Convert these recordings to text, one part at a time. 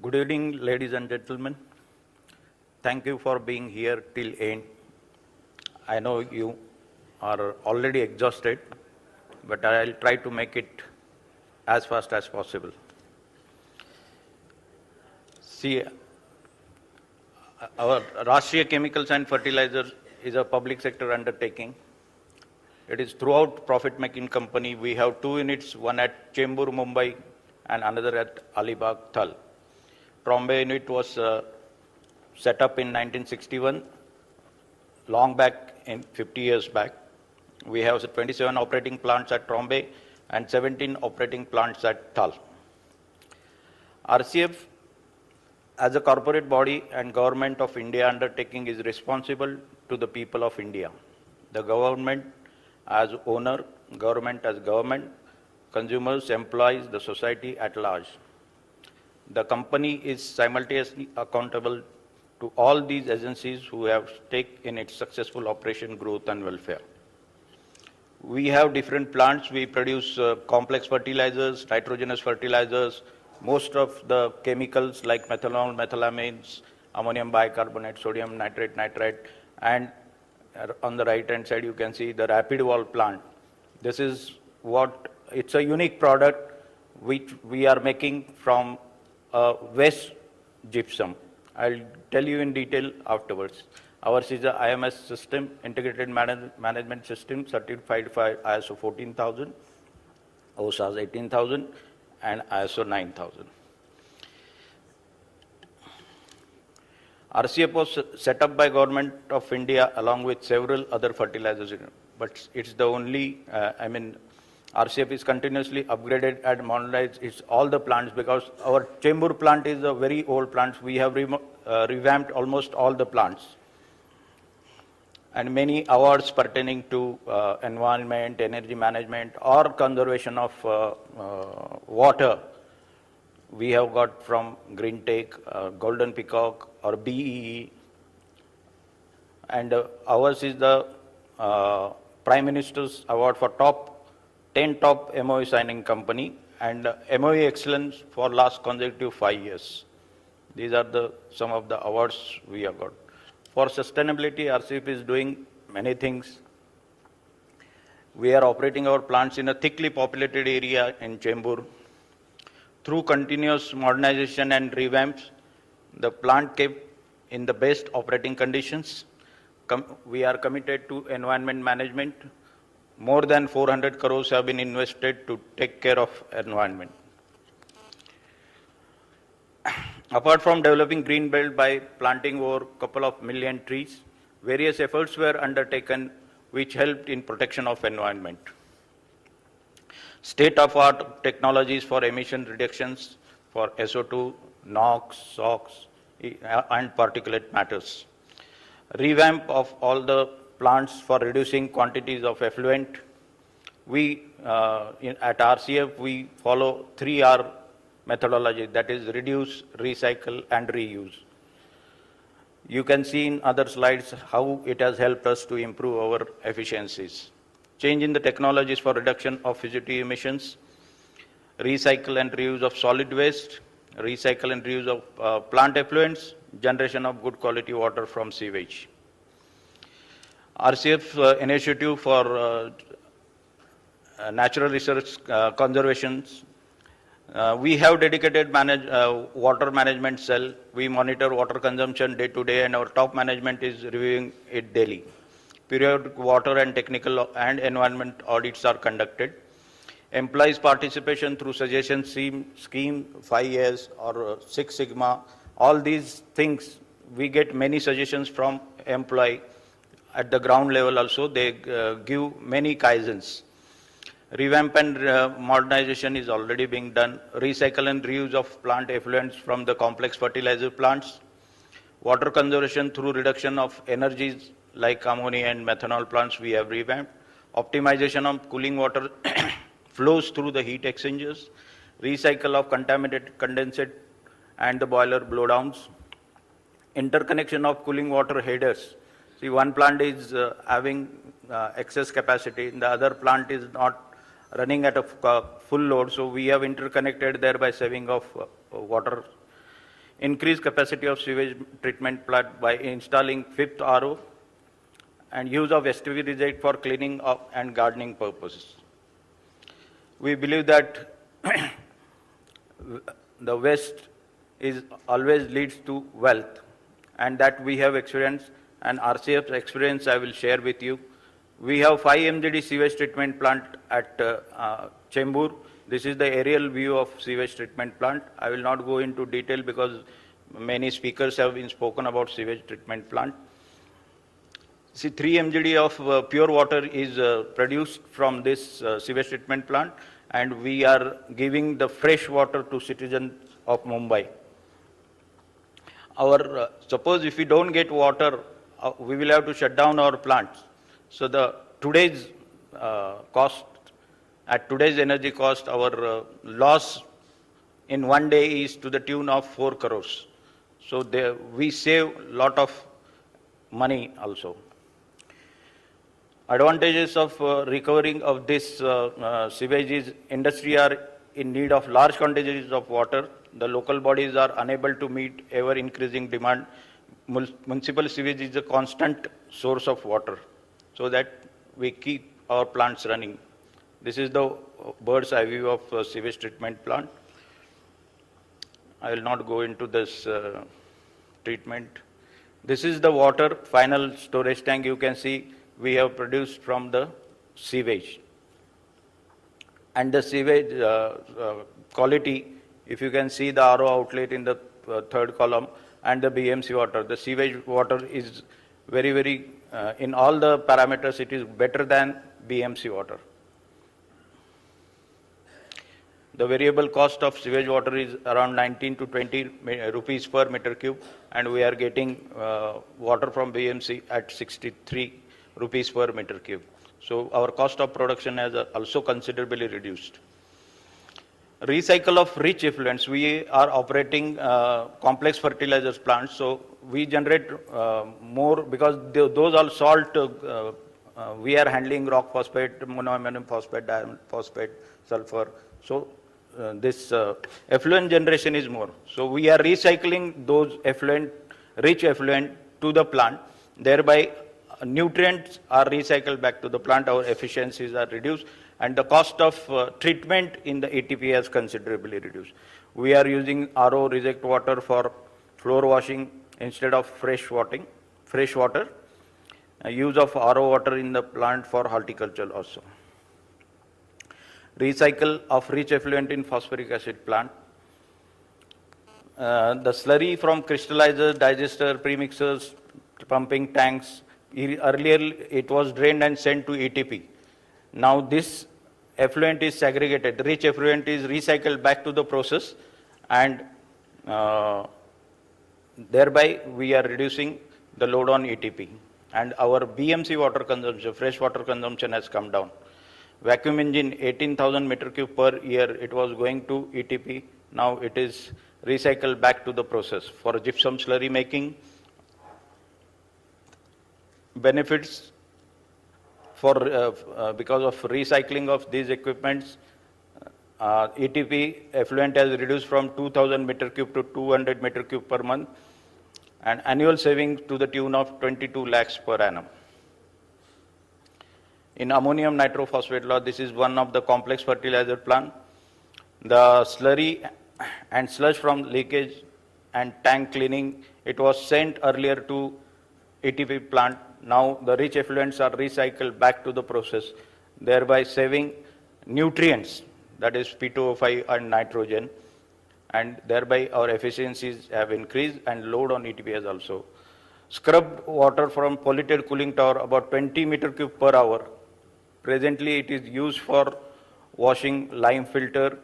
Good evening, ladies and gentlemen. Thank you for being here till end. I know you are already exhausted, but I'll try to make it as fast as possible. See, our Rashtriya Chemicals and Fertilizers is a public sector undertaking. It is throughout profit-making company. We have two units, one at Chembur, Mumbai, and another at Alibag, Thal. Trombay unit was set up in 1961, long back, in 50 years back. We have 27 operating plants at Trombay and 17 operating plants at Thal. RCF, as a corporate body and government of India undertaking, is responsible to the people of India. The government as owner, government as government, consumers, employees, the society at large. The company is simultaneously accountable to all these agencies who have stake in its successful operation, growth and welfare. We have different plants. We produce complex fertilizers, nitrogenous fertilizers, most of the chemicals like methanol, methylamines, ammonium bicarbonate, sodium nitrate, nitrite, and on the right hand side you can see the rapid wall plant. This is what, it's a unique product which we are making from waste gypsum. I'll tell you in detail afterwards. Ours is a IMS system, Integrated Management System, certified by ISO 14000, OSAS 18000, and ISO 9000. RCF was set up by Government of India along with several other fertilizers, but it's the only, RCF is continuously upgraded and modernized all the plants, because our Chembur plant is a very old plant. We have revamped almost all the plants. And many awards pertaining to environment, energy management, or conservation of water, we have got from Green Tech, Golden Peacock, or BEE. And ours is the Prime Minister's Award for 10 top MOE signing company, and MOE excellence for last consecutive 5 years. These are some of the awards we have got. For sustainability, RCF is doing many things. We are operating our plants in a thickly populated area in Chembur. Through continuous modernization and revamps, the plant kept in the best operating conditions. We are committed to environment management. More than 400 crores have been invested to take care of environment. Apart from developing green belt by planting over a couple of million trees, various efforts were undertaken which helped in protection of environment. State-of-art technologies for emission reductions for SO2, NOx, SOx, and particulate matters. Revamp of all the plants for reducing quantities of effluent. We, at RCF, we follow 3R methodology, that is reduce, recycle, and reuse. You can see in other slides how it has helped us to improve our efficiencies. Change in the technologies for reduction of fugitive emissions, recycle and reuse of solid waste, recycle and reuse of plant effluents, generation of good quality water from sewage. RCF initiative for natural resource conservation. We have dedicated water management cell. We monitor water consumption day to day, and our top management is reviewing it daily. Periodic water and technical and environment audits are conducted. Employees' participation through suggestion scheme, 5 years or 6 Sigma, all these things, we get many suggestions from employee. At the ground level also, they give many kaizens. Revamp and modernization is already being done. Recycle and reuse of plant effluents from the complex fertilizer plants. Water conservation through reduction of energies like ammonia and methanol plants we have revamped. Optimization of cooling water flows through the heat exchangers. Recycle of contaminated condensate and the boiler blowdowns. Interconnection of cooling water headers. See, one plant is having excess capacity, and the other plant is not running at a full load, so we have interconnected, thereby saving of water. increase capacity of sewage treatment plant by installing fifth RO, and use of STV reject for cleaning up and gardening purposes. We believe that the waste is always leads to wealth, and that we have experience, and RCF's experience I will share with you. We have 5 MGD sewage treatment plant at Chembur. This is the aerial view of sewage treatment plant. I will not go into detail because many speakers have been spoken about sewage treatment plant. See, 3 MGD of pure water is produced from this sewage treatment plant, and we are giving the fresh water to citizens of Mumbai. Our suppose if we don't get water, we will have to shut down our plants. So the today's cost, at today's energy cost, our loss in one day is to the tune of 4 crores. So we save lot of money also. Advantages of recovering of this sewage is industry are in need of large quantities of water. The local bodies are unable to meet ever increasing demand. Municipal sewage is a constant source of water, so that we keep our plants running. This is the bird's eye view of sewage treatment plant. I will not go into this treatment. This is the water final storage tank. You can see we have produced from the sewage. And the sewage quality, if you can see the RO outlet in the third column, and the BMC water. The sewage water is very, in all the parameters, it is better than BMC water. The variable cost of sewage water is around 19 to 20 rupees per meter cube, and we are getting water from BMC at 63 rupees per meter cube. So our cost of production has also considerably reduced. Recycle of rich effluents. We are operating complex fertilizers plants, so we generate more because those are salt. We are handling rock phosphate, monoammonium phosphate, diamond phosphate, sulfur. So this effluent generation is more. So we are recycling those rich effluent to the plant. Thereby, nutrients are recycled back to the plant. Our efficiencies are reduced, and the cost of treatment in the ATP has considerably reduced. We are using RO reject water for floor washing instead of fresh water. Use of RO water in the plant for horticulture also. Recycle of rich effluent in phosphoric acid plant. The slurry from crystallizers, digester, premixers, pumping tanks. Earlier it was drained and sent to ATP. Now this effluent is segregated. Rich effluent is recycled back to the process, and thereby we are reducing the load on ATP. And our BMC water consumption, fresh water consumption has come down. Vacuum engine, 18,000 meter cube per year, it was going to ATP. Now it is recycled back to the process. For gypsum slurry making, benefits for because of recycling of these equipments, ATP effluent has reduced from 2,000 meter cube to 200 meter cube per month, and annual savings to the tune of 22 lakhs per annum. In ammonium nitrophosphate law, this is one of the complex fertilizer plant. The slurry and sludge from leakage and tank cleaning, it was sent earlier to ATP plant. Now the rich effluents are recycled back to the process, thereby saving nutrients, that is P2O5 and nitrogen, and thereby our efficiencies have increased and load on ATP has also. Scrubbed water from polluted cooling tower, about 20 meter cube per hour. Presently it is used for washing lime filter,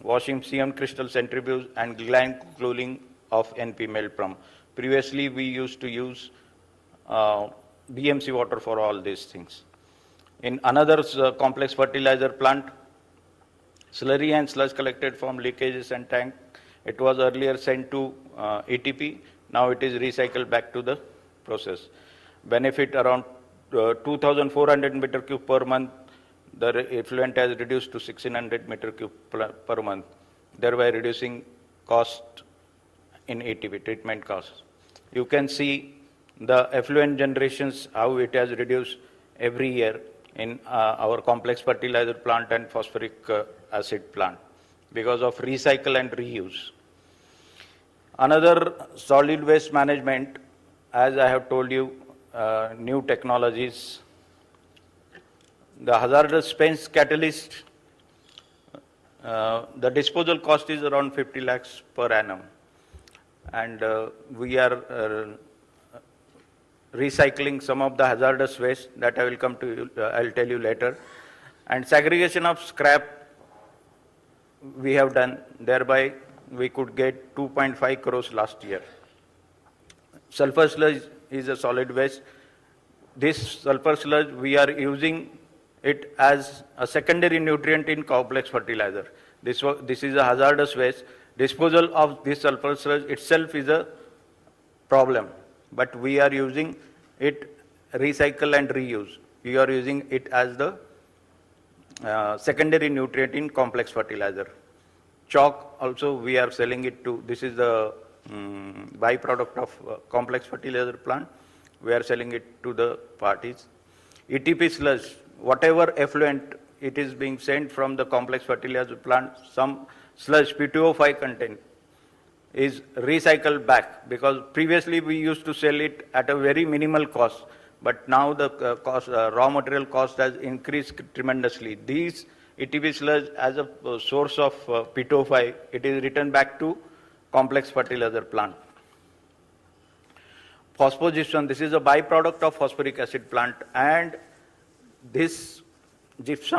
washing CM crystal centrifuge, and gland cooling of NP melt pump. Previously we used to use BMC water for all these things. In another complex fertilizer plant, slurry and sludge collected from leakages and tank, it was earlier sent to ATP, now it is recycled back to the process. Benefit around 2,400 meter cube per month, the effluent has reduced to 1,600 meter cube per month, thereby reducing cost in ATP, treatment costs. You can see the effluent generations, how it has reduced every year in our complex fertilizer plant and phosphoric acid plant because of recycle and reuse. Another solid waste management, as I have told you, new technologies. The hazardous spent catalyst, the disposal cost is around 50 lakhs per annum. And we are recycling some of the hazardous waste that I will come to you, I'll tell you later. And segregation of scrap we have done, thereby we could get 2.5 crores last year. Sulfur sludge is a solid waste. This sulfur sludge, we are using it as a secondary nutrient in complex fertilizer. This is a hazardous waste. Disposal of this sulfur sludge itself is a problem, but we are using it, recycle and reuse. We are using it as the secondary nutrient in complex fertilizer. Chalk also we are selling it to, this is the byproduct of complex fertilizer plant. We are selling it to the parties. ETP sludge, whatever effluent it is being sent from the complex fertilizer plant, some sludge P2O5 content is recycled back, because previously we used to sell it at a very minimal cost, but now the raw material cost has increased tremendously. These ETP sludge as a source of P2O5, it is returned back to complex fertilizer plant. Phosphogypsum, this is a byproduct of phosphoric acid plant, and this gypsum